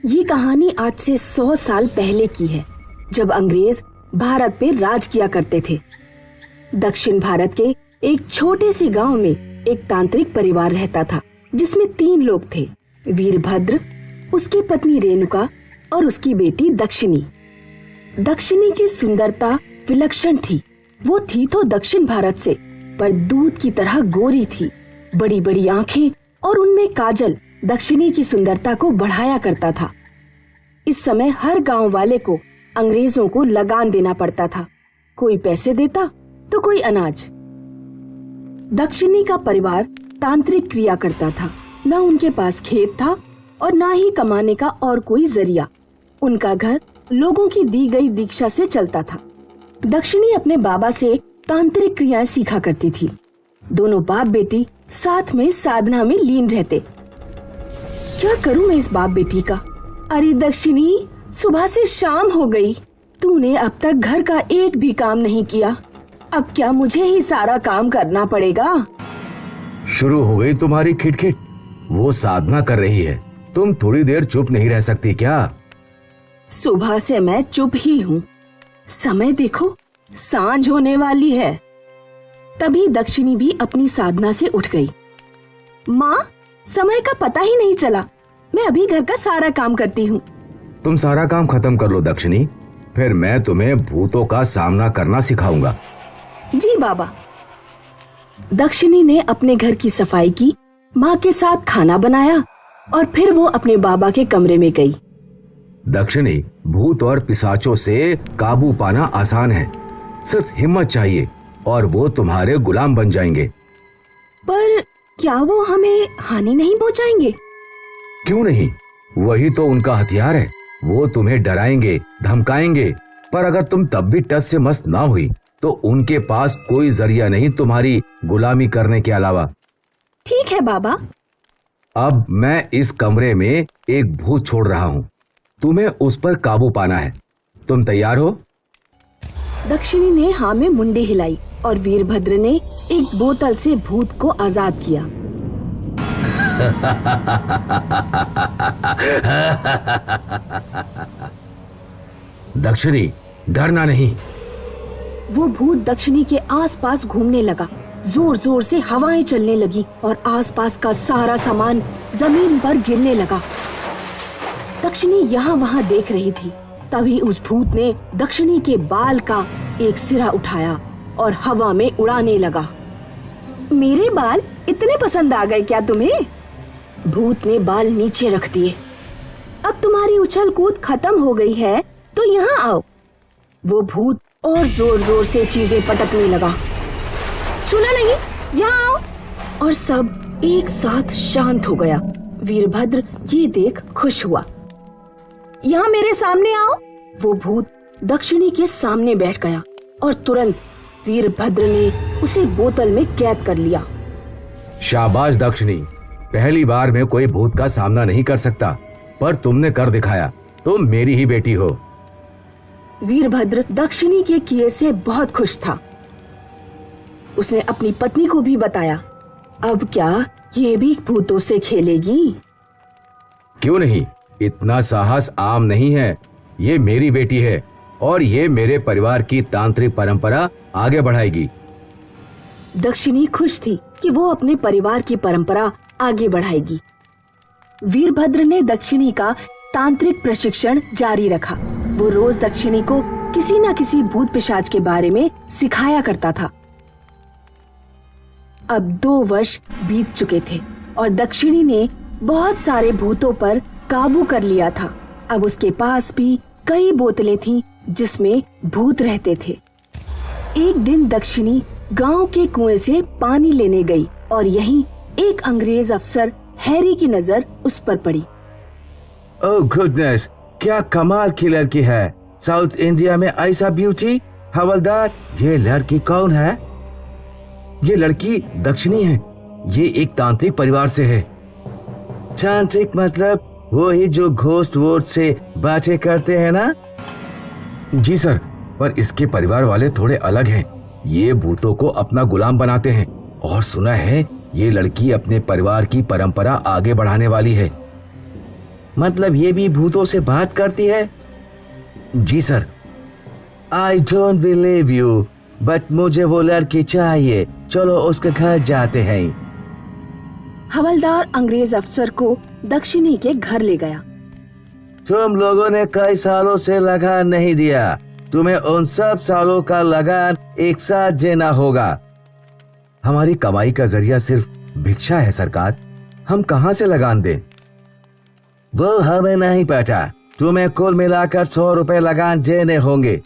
ये कहानी आज से 100 साल पहले की है, जब अंग्रेज भारत पे राज किया करते थे। दक्षिण भारत के एक छोटे से गांव में एक तांत्रिक परिवार रहता था, जिसमें 3 लोग थे, वीरभद्र, उसकी पत्नी रेणुका और उसकी बेटी दक्षिणी। दक्षिणी की सुंदरता विलक्षण थी। वो थी तो दक्षिण भारत से, पर दूध की तरह गोरी थी। बड़ी बड़ी आंखें और उनमें काजल दक्षिणी की सुंदरता को बढ़ाया करता था। इस समय हर गांव वाले को अंग्रेजों को लगान देना पड़ता था। कोई पैसे देता तो कोई अनाज। दक्षिणी का परिवार तांत्रिक क्रिया करता था। न उनके पास खेत था और न ही कमाने का और कोई जरिया। उनका घर लोगों की दी गई दीक्षा से चलता था। दक्षिणी अपने बाबा से तांत्रिक क्रियाएं सीखा करती थी। दोनों बाप बेटी साथ में साधना में लीन रहते। क्या करूं मैं इस बाप बेटी का? अरे दक्षिणी, सुबह से शाम हो गई, तूने अब तक घर का एक भी काम नहीं किया। अब क्या मुझे ही सारा काम करना पड़ेगा? शुरू हो गई तुम्हारी खिटखिट। वो साधना कर रही है, तुम थोड़ी देर चुप नहीं रह सकती क्या? सुबह से मैं चुप ही हूँ। समय देखो, सांझ होने वाली है। तभी दक्षिणी भी अपनी साधना से उठ गई। माँ, समय का पता ही नहीं चला। मैं अभी घर का सारा काम करती हूँ। तुम सारा काम खत्म कर लो दक्षिणी, फिर मैं तुम्हें भूतों का सामना करना सिखाऊंगा। जी बाबा। दक्षिणी ने अपने घर की सफाई की, माँ के साथ खाना बनाया और फिर वो अपने बाबा के कमरे में गई। दक्षिणी, भूत और पिशाचों से काबू पाना आसान है। सिर्फ हिम्मत चाहिए और वो तुम्हारे गुलाम बन जाएंगे। पर क्या वो हमें हानि नहीं पहुंचाएंगे? क्यों नहीं, वही तो उनका हथियार है। वो तुम्हें डराएंगे, धमकाएंगे, पर अगर तुम तब भी टस से मस्त ना हुई तो उनके पास कोई जरिया नहीं तुम्हारी गुलामी करने के अलावा। ठीक है बाबा। अब मैं इस कमरे में एक भूत छोड़ रहा हूँ, तुम्हें उस पर काबू पाना है। तुम तैयार हो? दक्षिणी ने हाँ में मुंडी हिलाई और वीरभद्र ने एक बोतल से भूत को आजाद किया। दक्षिणी, डरना नहीं। वो भूत दक्षिणी के आसपास घूमने लगा। जोर जोर से हवाएं चलने लगी और आसपास का सारा सामान जमीन पर गिरने लगा। दक्षिणी यहाँ वहाँ देख रही थी। तभी उस भूत ने दक्षिणी के बाल का एक सिरा उठाया और हवा में उड़ाने लगा। मेरे बाल इतने पसंद आ गए क्या तुम्हें? भूत ने बाल नीचे रख दिए। अब तुम्हारी उछल कूद खत्म हो गई है तो यहाँ आओ। वो भूत और जोर जोर से चीजें पटकने लगा। सुना नहीं? यहाँ आओ। और सब एक साथ शांत हो गया। वीरभद्र ये देख खुश हुआ। यहाँ मेरे सामने आओ। वो भूत दक्षिणी के सामने बैठ गया और तुरंत वीरभद्र ने उसे बोतल में कैद कर लिया। शाबाश दक्षिणी, पहली बार में कोई भूत का सामना नहीं कर सकता, पर तुमने कर दिखाया। तुम मेरी ही बेटी हो। वीरभद्र दक्षिणी के किए से बहुत खुश था। उसने अपनी पत्नी को भी बताया। अब क्या ये भी भूतों से खेलेगी? क्यों नहीं, इतना साहस आम नहीं है। ये मेरी बेटी है और ये मेरे परिवार की तांत्रिक परंपरा आगे बढ़ाएगी। दक्षिणी खुश थी कि वो अपने परिवार की परंपरा आगे बढ़ाएगी। वीरभद्र ने दक्षिणी का तांत्रिक प्रशिक्षण जारी रखा। वो रोज दक्षिणी को किसी न किसी भूत पिशाच के बारे में सिखाया करता था। अब 2 वर्ष बीत चुके थे और दक्षिणी ने बहुत सारे भूतों पर काबू कर लिया था। अब उसके पास भी कई बोतलें थीं जिसमें भूत रहते थे। एक दिन दक्षिणी गांव के कुएं से पानी लेने गई और यहीं एक अंग्रेज अफसर हैरी की नजर उस पर पड़ी। ओह गुडनेस, क्या कमाल की लड़की है। साउथ इंडिया में ऐसा ब्यूटी। हवलदार, ये लड़की कौन है? ये लड़की दक्षिणी है। ये एक तांत्रिक परिवार से है। तांत्रिक मतलब वो ही जो घोस्ट वोट से बातें करते हैं ना? जी सर, पर इसके परिवार वाले थोड़े अलग हैं। ये भूतों को अपना गुलाम बनाते हैं और सुना है ये लड़की अपने परिवार की परंपरा आगे बढ़ाने वाली है। मतलब ये भी भूतों से बात करती है? जी sir. I don't believe you, but मुझे वो लड़की चाहिए। चलो उसके घर जाते हैं। हवलदार अंग्रेज अफसर को दक्षिणी के घर ले गया। तुम लोगों ने कई सालों से लगान नहीं दिया, तुम्हें उन सब सालों का लगान एक साथ देना होगा। हमारी कमाई का जरिया सिर्फ भिक्षा है सरकार, हम कहाँ से लगान दें? वो हमें नहीं पता, तुम्हें कुल मिलाकर 100 रुपए लगान देने होंगे।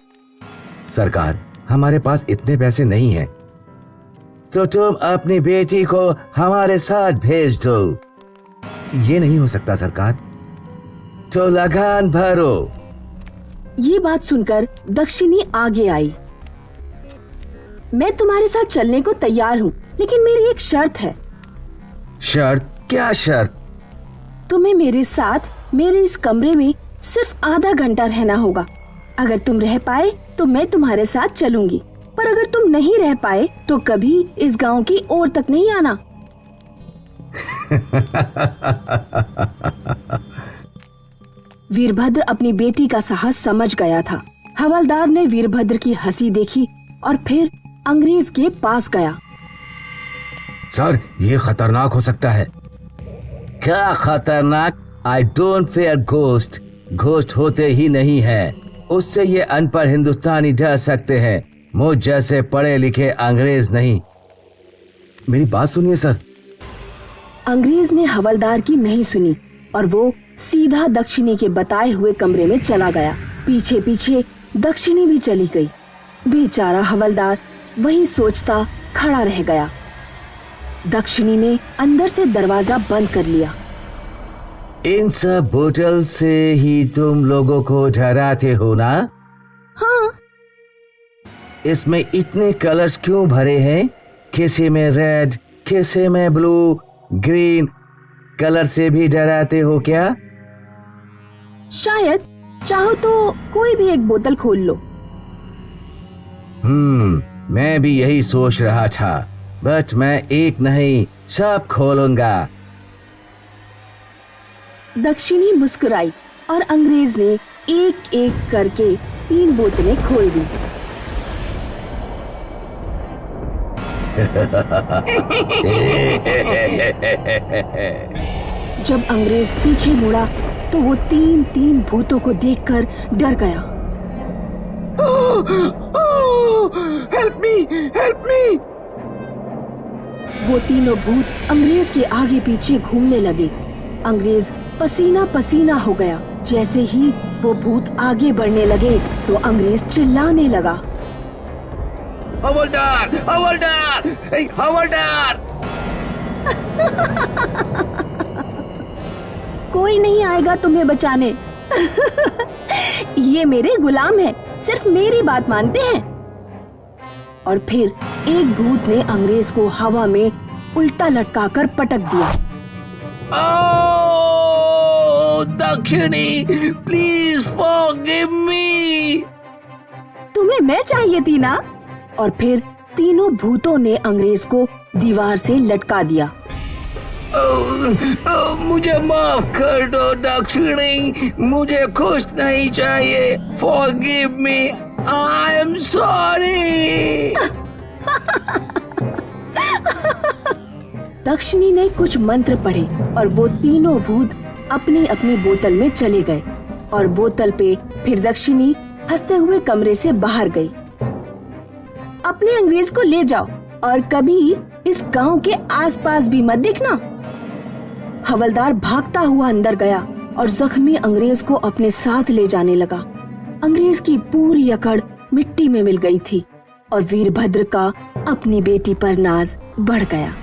सरकार, हमारे पास इतने पैसे नहीं हैं। तो तुम अपनी बेटी को हमारे साथ भेज दो। ये नहीं हो सकता सरकार। तो लगान भरो। ये बात सुनकर दक्षिणी आगे आई। मैं तुम्हारे साथ चलने को तैयार हूँ, लेकिन मेरी एक शर्त है। शर्त? क्या शर्त? तुम्हें मेरे साथ मेरे इस कमरे में सिर्फ आधा घंटा रहना होगा। अगर तुम रह पाए तो मैं तुम्हारे साथ चलूंगी, पर अगर तुम नहीं रह पाए तो कभी इस गांव की ओर तक नहीं आना। वीरभद्र अपनी बेटी का साहस समझ गया था। हवलदार ने वीरभद्र की हंसी देखी और फिर अंग्रेज के पास गया। सर, ये खतरनाक हो सकता है। क्या खतरनाक? I don't fair ghost. Ghost होते ही नहीं है, उससे ये अनपढ़ हिंदुस्तानी डर सकते हैं, मुझ जैसे पढ़े लिखे अंग्रेज नहीं। मेरी बात सुनिए सर। अंग्रेज ने हवलदार की नहीं सुनी और वो सीधा दक्षिणी के बताए हुए कमरे में चला गया। पीछे पीछे दक्षिणी भी चली गई। बेचारा हवलदार वहीं सोचता खड़ा रह गया। दक्षिणी ने अंदर से दरवाजा बंद कर लिया। इन सब बोतल से ही तुम लोगों को डराते हो ना? हाँ। इसमें इतने कलर्स क्यों भरे हैं? किसी में रेड, किसी में ब्लू, ग्रीन। कलर से भी डराते हो क्या? शायद। चाहो तो कोई भी एक बोतल खोल लो। मैं भी यही सोच रहा था, बट मैं एक नहीं सब खोलूंगा। दक्षिणी मुस्कुराई और अंग्रेज ने एक एक करके 3 बोतलें खोल दी। जब अंग्रेज पीछे मुड़ा तो वो 3 भूतों को देखकर डर गया। Help me, help me! वो तीनों भूत अंग्रेज के आगे पीछे घूमने लगे। अंग्रेज पसीना पसीना हो गया। जैसे ही वो भूत आगे बढ़ने लगे तो अंग्रेज चिल्लाने लगा, हवलदार, हवलदार, हवलदार! कोई नहीं आएगा तुम्हें बचाने। ये मेरे गुलाम हैं, सिर्फ मेरी बात मानते हैं। और फिर एक भूत ने अंग्रेज को हवा में उल्टा लटकाकर पटक दिया। दक्षिणी, प्लीज फॉरगिव मी। तुम्हें मैं चाहिए थी ना? और फिर तीनों भूतों ने अंग्रेज को दीवार से लटका दिया। मुझे माफ कर दो दक्षिणी, मुझे कुछ नहीं चाहिए। Forgive me, I am sorry. दक्षिणी ने कुछ मंत्र पढ़े और वो तीनों भूत अपनी अपनी बोतल में चले गए और बोतल पे फिर दक्षिणी हंसते हुए कमरे से बाहर गई। अपने अंग्रेज को ले जाओ और कभी इस गांव के आसपास भी मत दिखना। हवलदार भागता हुआ अंदर गया और जख्मी अंग्रेज को अपने साथ ले जाने लगा। अंग्रेज की पूरी अकड़ मिट्टी में मिल गई थी और वीरभद्र का अपनी बेटी पर नाज बढ़ गया।